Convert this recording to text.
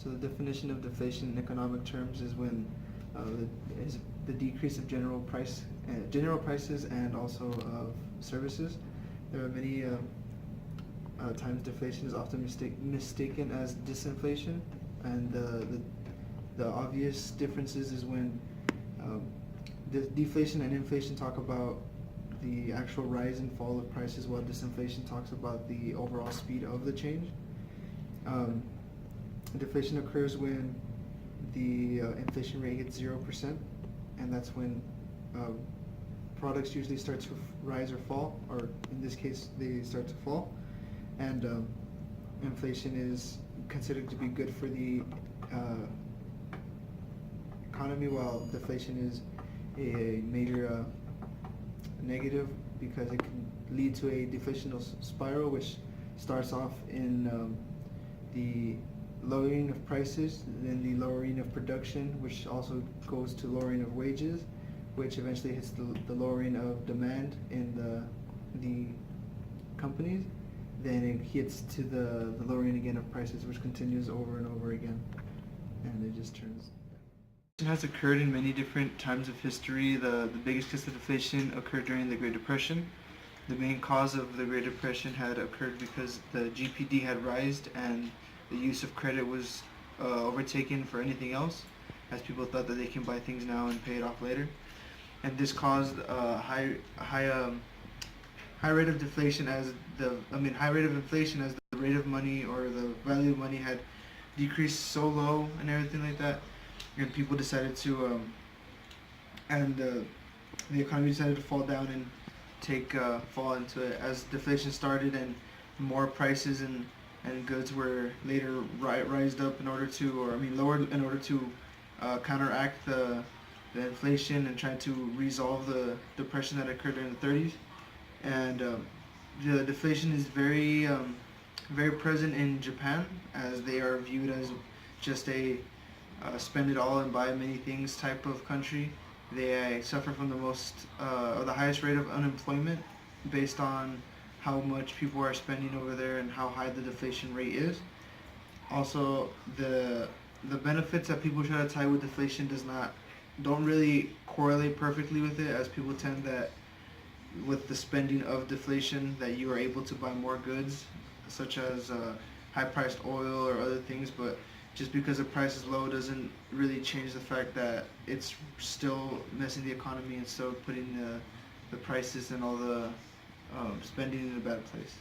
So the definition of deflation in economic terms is when the decrease of general prices and also of services. There are many times deflation is often mistaken as disinflation, and the obvious differences is when the deflation and inflation talk about the actual rise and fall of prices, while disinflation talks about the overall speed of the change. Deflation occurs when the inflation rate hits 0%, and that's when products usually start to rise or fall, or in this case, they start to fall. And inflation is considered to be good for the economy, while deflation is a major negative, because it can lead to a deflational spiral, which starts off in the lowering of prices, then the lowering of production, which also goes to lowering of wages, which eventually hits the lowering of demand in the companies. Then it hits to the lowering again of prices, which continues over and over again, and it just turns. It has occurred in many different times of history. The biggest case of deflation occurred during the Great Depression. The main cause of the Great Depression had occurred because the GPD had risen and the use of credit was overtaken for anything else, as people thought that they can buy things now and pay it off later. And this caused a high rate of deflation high rate of inflation, as the rate of money or the value of money had decreased so low and everything like that. And people decided to, the economy decided to fall down and fall into it as deflation started, and more prices and goods were later rised up lowered in order to counteract the inflation and try to resolve the depression that occurred in the 30s. And the deflation is very present in Japan, as they are viewed as just a spend it all and buy many things type of country. They suffer from the highest rate of unemployment based on how much people are spending over there and how high the deflation rate is. Also, the benefits that people try to tie with deflation don't really correlate perfectly with it, as people tend that with the spending of deflation that you are able to buy more goods, such as high-priced oil or other things, but just because the price is low doesn't really change the fact that it's still messing the economy and still putting the prices and all the spending in a bad place.